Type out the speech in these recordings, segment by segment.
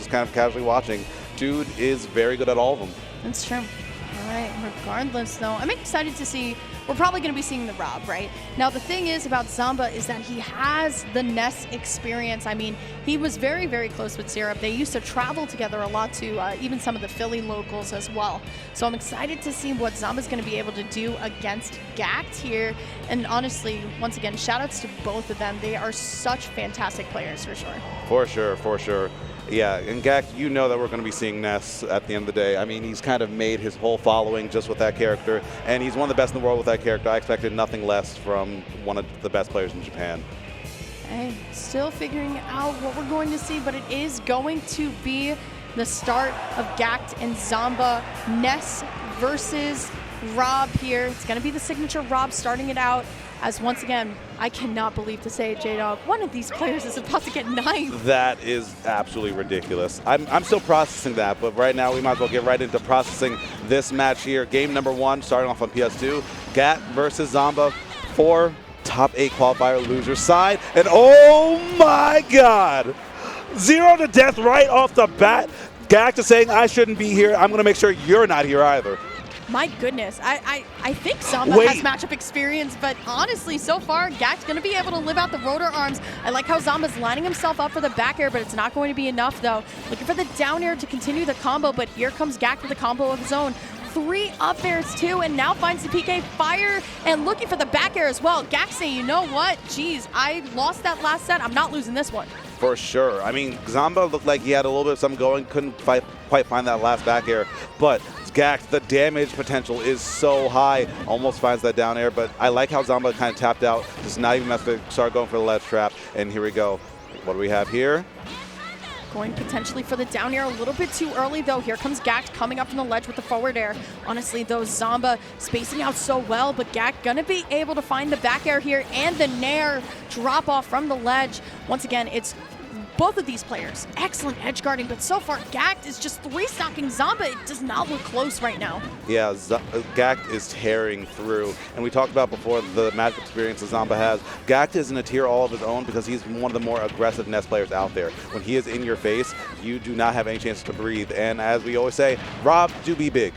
just kind of casually watching, dude is very good at all of them. That's true. All right, regardless though, I'm excited to see, we're probably going to be seeing the Rob, right? Now the thing is about Zomba is that he has the Ness experience. I mean, he was very, very close with Syrup. They used to travel together a lot to even some of the Philly locals as well. So I'm excited to see what Zomba's going to be able to do against Gackt here. And honestly, once again, shout outs to both of them. They are such fantastic players for sure. For sure, for sure. Yeah, and Gackt, you know that we're going to be seeing Ness at the end of the day. I mean, he's kind of made his whole following just with that character, and he's one of the best in the world with that character. I expected nothing less from one of the best players in Japan. Hey, still figuring out what we're going to see, but it is going to be the start of Gackt and Zomba. Ness versus Rob here. It's going to be the signature Rob starting it out. As once again, I cannot believe to say it, J-Dog, one of these players is about to get knifed. That is absolutely ridiculous. I'm still processing that, but right now we might as well get right into processing this match here. Game number 1, starting off on PS2. Gackt versus Zomba, 4 top 8 qualifier loser side. And oh my God! 0 to death right off the bat. Gackt is saying, I shouldn't be here. I'm going to make sure you're not here either. My goodness, I think Zomba has matchup experience, but honestly, so far, Gackt's going to be able to live out the rotor arms. I like how Zomba's lining himself up for the back air, but it's not going to be enough, though. Looking for the down air to continue the combo, but here comes Gackt with a combo of his own. 3 up airs, too, and now finds the PK fire and looking for the back air as well. Gackt saying, you know what? Geez, I lost that last set. I'm not losing this one. For sure. I mean, Zomba looked like he had a little bit of something going, couldn't quite find that last back air, but Gackt, the damage potential is so high, almost finds that down air, but I like how Zomba kind of tapped out, just not even mess with it, start going for the ledge trap, and here we go. What do we have here? Going potentially for the down air a little bit too early, though. Here comes Gackt coming up from the ledge with the forward air. Honestly, though, Zomba spacing out so well, but Gackt gonna be able to find the back air here and the nair drop off from the ledge. Once again, it's both of these players, excellent edge guarding, but so far Gackt is just 3-stocking Zomba. It does not look close right now. Yeah, Gackt is tearing through, and we talked about before the magic experience that Zomba has. Gackt is in a tier all of his own because he's one of the more aggressive Ness players out there. When he is in your face, you do not have any chance to breathe, and as we always say, Rob, do be big.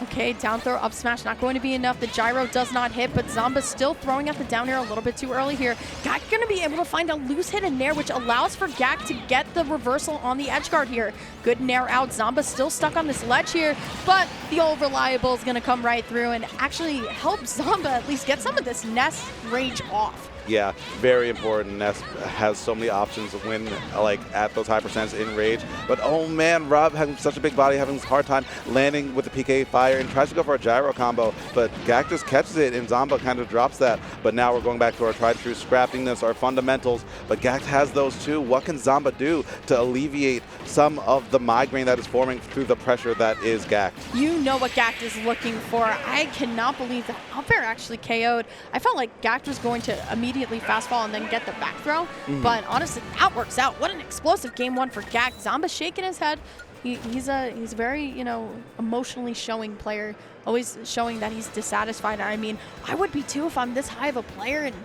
Okay, down throw, up smash, not going to be enough. The gyro does not hit, but Zomba's still throwing at the down air a little bit too early here. Gackt going to be able to find a loose hit in nair, which allows for Gackt to get the reversal on the edge guard here. Good nair out. Zomba's still stuck on this ledge here, but the old reliable is going to come right through and actually help Zomba at least get some of this Ness rage off. Yeah, very important. Ness has so many options to win, like at those high percents in rage. But oh man, Rob having such a big body, having a hard time landing with the PK fire and tries to go for a gyro combo, but Gackt just catches it and Zomba kind of drops that. But now we're going back to our tried and true scrappiness, our fundamentals. But Gackt has those too. What can Zomba do to alleviate some of the migraine that is forming through the pressure that is Gackt? You know what Gackt is looking for. I cannot believe that up air actually KO'd. I felt like Gackt was going to immediately fast fall and then get the back throw. But honestly, that works out. What an explosive game 1 for Gackt. Zomba's shaking his head. He's a very, you know, emotionally showing player, always showing that he's dissatisfied. I mean, I would be too if I'm this high of a player and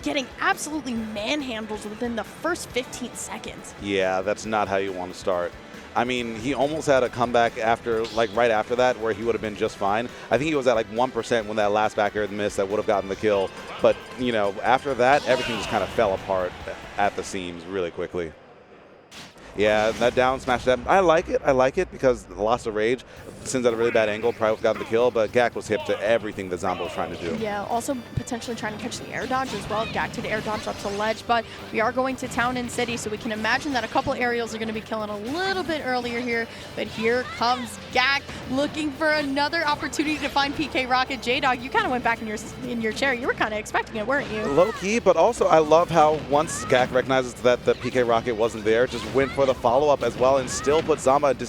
getting absolutely manhandled within the first 15 seconds. Yeah, that's not how you want to start. I mean, he almost had a comeback after, like right after that, where he would have been just fine. I think he was at like 1% when that last back air missed that would have gotten the kill. But, you know, after that, everything just kind of fell apart at the seams really quickly. Yeah, that down smash, I like it because the loss of rage sends at a really bad angle, probably would have gotten the kill, but Gackt was hip to everything that Zomba was trying to do. Yeah, also potentially trying to catch the air dodge as well. Gackt did air dodge up to ledge, but we are going to town and city, so we can imagine that a couple aerials are going to be killing a little bit earlier here, but here comes Gackt looking for another opportunity to find PK Rocket. J-Dog, you kind of went back in your chair. You were kind of expecting it, weren't you? Low key, but also I love how once Gackt recognizes that the PK Rocket wasn't there, just went for the follow-up as well and still put Zomba at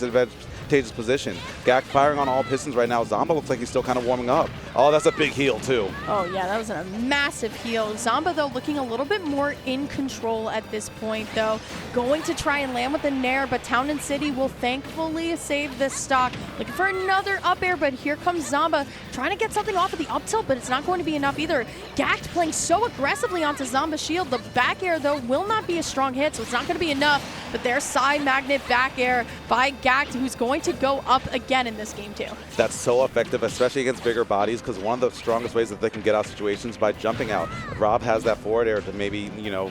advantageous position. Gackt firing on all pistons right now. Zomba looks like he's still kind of warming up. Oh, that's a big heal, too. Oh, yeah, that was a massive heal. Zomba, though, looking a little bit more in control at this point, though. Going to try and land with the Nair, but Town and City will thankfully save this stock. Looking for another up air, but here comes Zomba trying to get something off of the up tilt, but it's not going to be enough either. Gackt playing so aggressively onto Zomba's shield. The back air, though, will not be a strong hit, so it's not going to be enough. But there's side magnet back air by Gackt, who's going to go up again in this game, too. That's so effective, especially against bigger bodies, because one of the strongest ways that they can get out situations by jumping out. Rob has that forward air to maybe,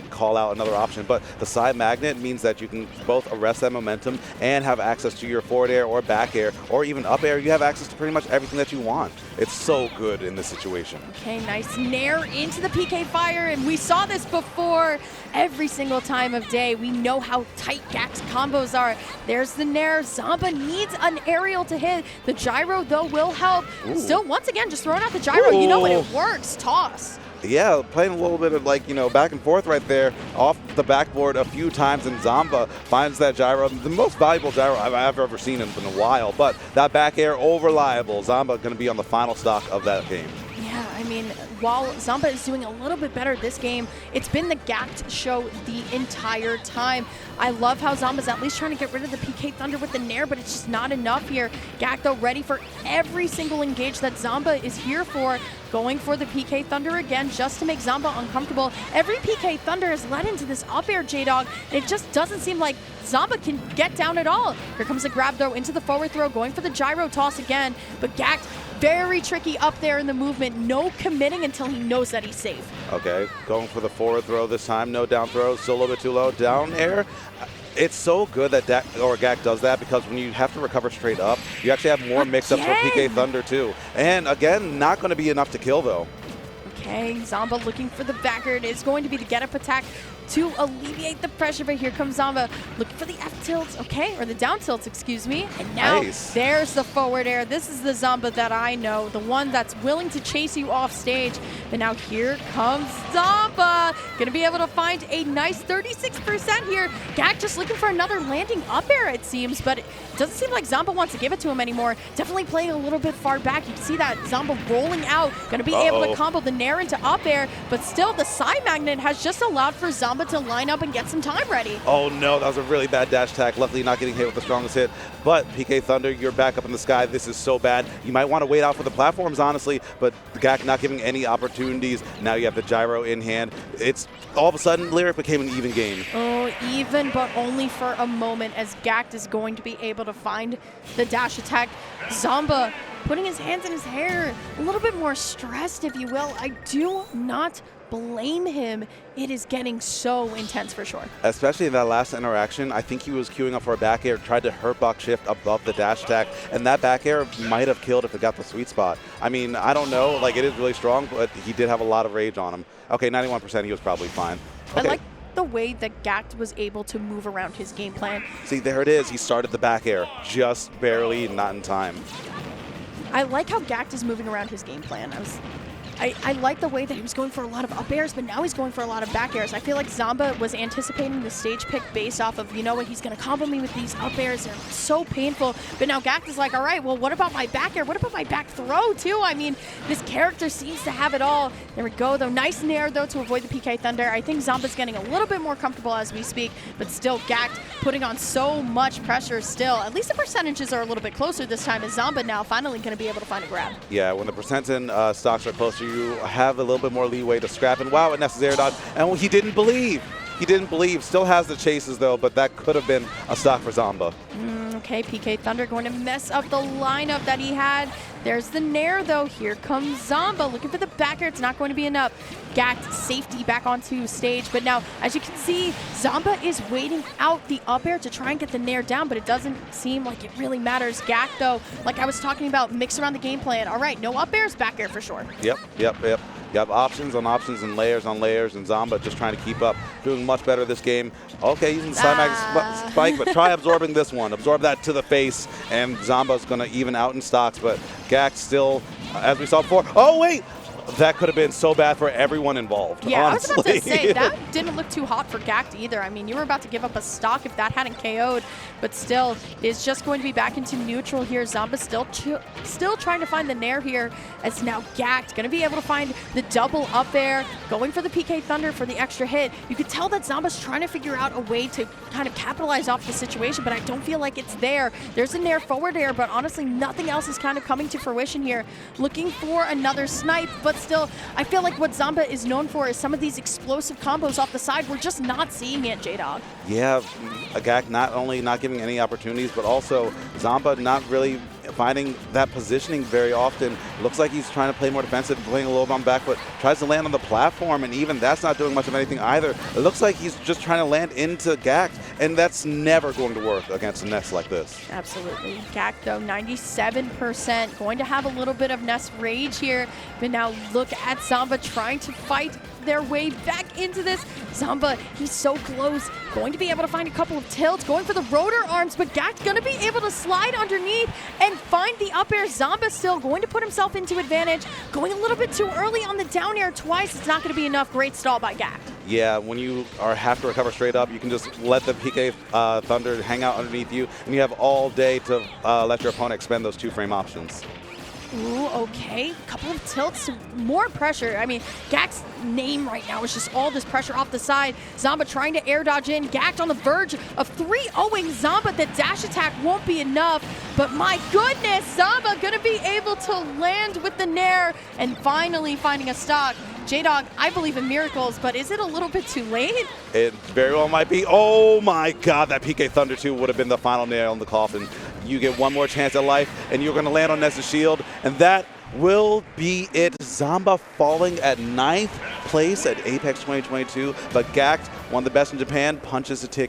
call out another option, but the side magnet means that you can both arrest that momentum and have access to your forward air or back air or even up air. You have access to pretty much everything that you want. It's so good in this situation. Okay, nice Nair into the PK fire, and we saw this before. Every single time of day, we know how tight Gackt's combos are. There's the Nair. Zomba needs an aerial to hit. The gyro, though, will help. Ooh. Still, once again, just throwing out the gyro. Ooh. You know what? It works. Toss. Yeah, playing a little bit of back and forth right there off the backboard a few times, and Zomba finds that gyro, the most valuable gyro I've ever seen in a while. But that back air, reliable. Zomba going to be on the final stock of that game. Yeah, I mean, while Zomba is doing a little bit better this game, it's been the Gackt show the entire time. I love how Zomba's at least trying to get rid of the PK Thunder with the Nair, but it's just not enough here. Gackt, though, ready for every single engage that Zomba is here for, going for the PK Thunder again just to make Zomba uncomfortable. Every PK Thunder has led into this up air, J-Dog. It just doesn't seem like Zomba can get down at all. Here comes the grab, though, into the forward throw, going for the gyro toss again, but Gackt very tricky up there in the movement. No committing until he knows that he's safe. Okay, going for the forward throw this time. No down throw, still a little bit too low. Down air. It's so good that Gackt does that, because when you have to recover straight up, you actually have more mix-ups for PK Thunder too. And again, not going to be enough to kill though. Okay, Zomba looking for the backer. It is going to be the get-up attack to alleviate the pressure, but here comes Zomba looking for the F tilts, okay, or the down tilts, excuse me. And now there's the forward air. This is the Zomba that I know, the one that's willing to chase you off stage. But now here comes Zomba, gonna be able to find a nice 36% here. Gackt just looking for another landing up air, it seems, but it doesn't seem like Zomba wants to give it to him anymore. Definitely playing a little bit far back. You can see that Zomba rolling out, gonna be able to combo the Nair into up air, but still the side magnet has just allowed for Zomba to line up and get some time ready. Oh no, that was a really bad dash attack. Luckily not getting hit with the strongest hit, but PK Thunder, you're back up in the sky. This is so bad. You might want to wait out for the platforms, honestly, but Gackt not giving any opportunities. Now you have the gyro in hand. It's all of a sudden, Lyric became an even game. Oh, even, but only for a moment, as Gackt is going to be able to find the dash attack. Zomba putting his hands in his hair, a little bit more stressed, if you will. I do not blame him. It is getting so intense for sure. Especially in that last interaction, I think he was queuing up for a back air, tried to hurt box shift above the dash attack, and that back air might have killed if it got the sweet spot. I mean, I don't know, like it is really strong, but he did have a lot of rage on him. Okay, 91%, he was probably fine. Okay. I like the way that Gackt was able to move around his game plan. See, there it is. He started the back air, just barely not in time. I like how Gackt is moving around his game plan. I like the way that he was going for a lot of up airs, but now he's going for a lot of back airs. I feel like Zomba was anticipating the stage pick based off of, you know what, he's going to combo me with these up airs. They're so painful. But now Gackt is like, all right, well, what about my back air? What about my back throw, too? I mean, this character seems to have it all. There we go, though. Nice Nair, though, to avoid the PK Thunder. I think Zomba's getting a little bit more comfortable as we speak, but still Gackt putting on so much pressure still. At least the percentages are a little bit closer this time, as Zomba now finally going to be able to find a grab. Yeah, when the percent and stocks are closer, you have a little bit more leeway to scrap. And wow, a necessary dodge. And he didn't believe. He didn't believe. Still has the chases, though, but that could have been a stock for Zomba. Okay, PK Thunder going to mess up the lineup that he had. There's the Nair, though. Here comes Zomba looking for the backer. It's not going to be enough. Gackt safety back onto stage. But now, as you can see, Zomba is waiting out the up air to try and get the Nair down, but it doesn't seem like it really matters. Gackt, though, like I was talking about, mix around the game plan. All right, no up airs, back air for sure. Yep. You have options on options and layers on layers, and Zomba just trying to keep up, doing much better this game. Okay, using the side mag spike, but try absorbing this one. Absorb that to the face, and Zomba's going to even out in stocks, but Gackt still, as we saw before. Oh, wait! that could have been so bad for everyone involved. Yeah, honestly. I was about to say, that didn't look too hot for Gackt either. I mean, you were about to give up a stock if that hadn't KO'd, but still, it's just going to be back into neutral here. Zomba still trying to find the Nair here, as now Gackt going to be able to find the double up there, going for the PK Thunder for the extra hit. You could tell that Zomba's trying to figure out a way to kind of capitalize off the situation, but I don't feel like it's there. There's a Nair forward air, but honestly, nothing else is kind of coming to fruition here. Looking for another snipe, but still, I feel like what Zomba is known for is some of these explosive combos off the side. We're just not seeing it, J-Dog. Yeah, Gackt not only not giving any opportunities, but also Zomba not really finding that positioning very often. Looks like he's trying to play more defensive, playing a little bit on back foot, tries to land on the platform, and even that's not doing much of anything either. It looks like he's just trying to land into Gackt, and that's never going to work against a Ness like this. Absolutely. Gackt, though, 97%. Going to have a little bit of Ness rage here, but now look at Zomba trying to fight their way back into this. Zomba, he's so close. Going to be able to find a couple of tilts, going for the rotor arms, but Gackt going to be able to slide underneath and find the up air. Zomba still going to put himself into advantage. Going a little bit too early on the down air twice. It's not going to be enough. Great stall by Gackt. Yeah, when you have to recover straight up, you can just let the PK Thunder hang out underneath you, and you have all day to let your opponent expend those 2-frame options. Ooh, okay. Couple of tilts, more pressure. I mean, Gackt's name right now is just all this pressure off the side. Zomba trying to air dodge in. Gackt on the verge of 3-0ing Zomba. The dash attack won't be enough, but my goodness, Zomba gonna be able to land with the Nair and finally finding a stock. J-Dog, I believe in miracles, but is it a little bit too late? It very well might be. Oh my God, that PK Thunder 2 would have been the final nail in the coffin. You get one more chance at life, and you're going to land on Ness's shield, and that will be it. Zomba falling at 9th place at Apex 2022, but Gackt, one of the best in Japan, punches a ticket.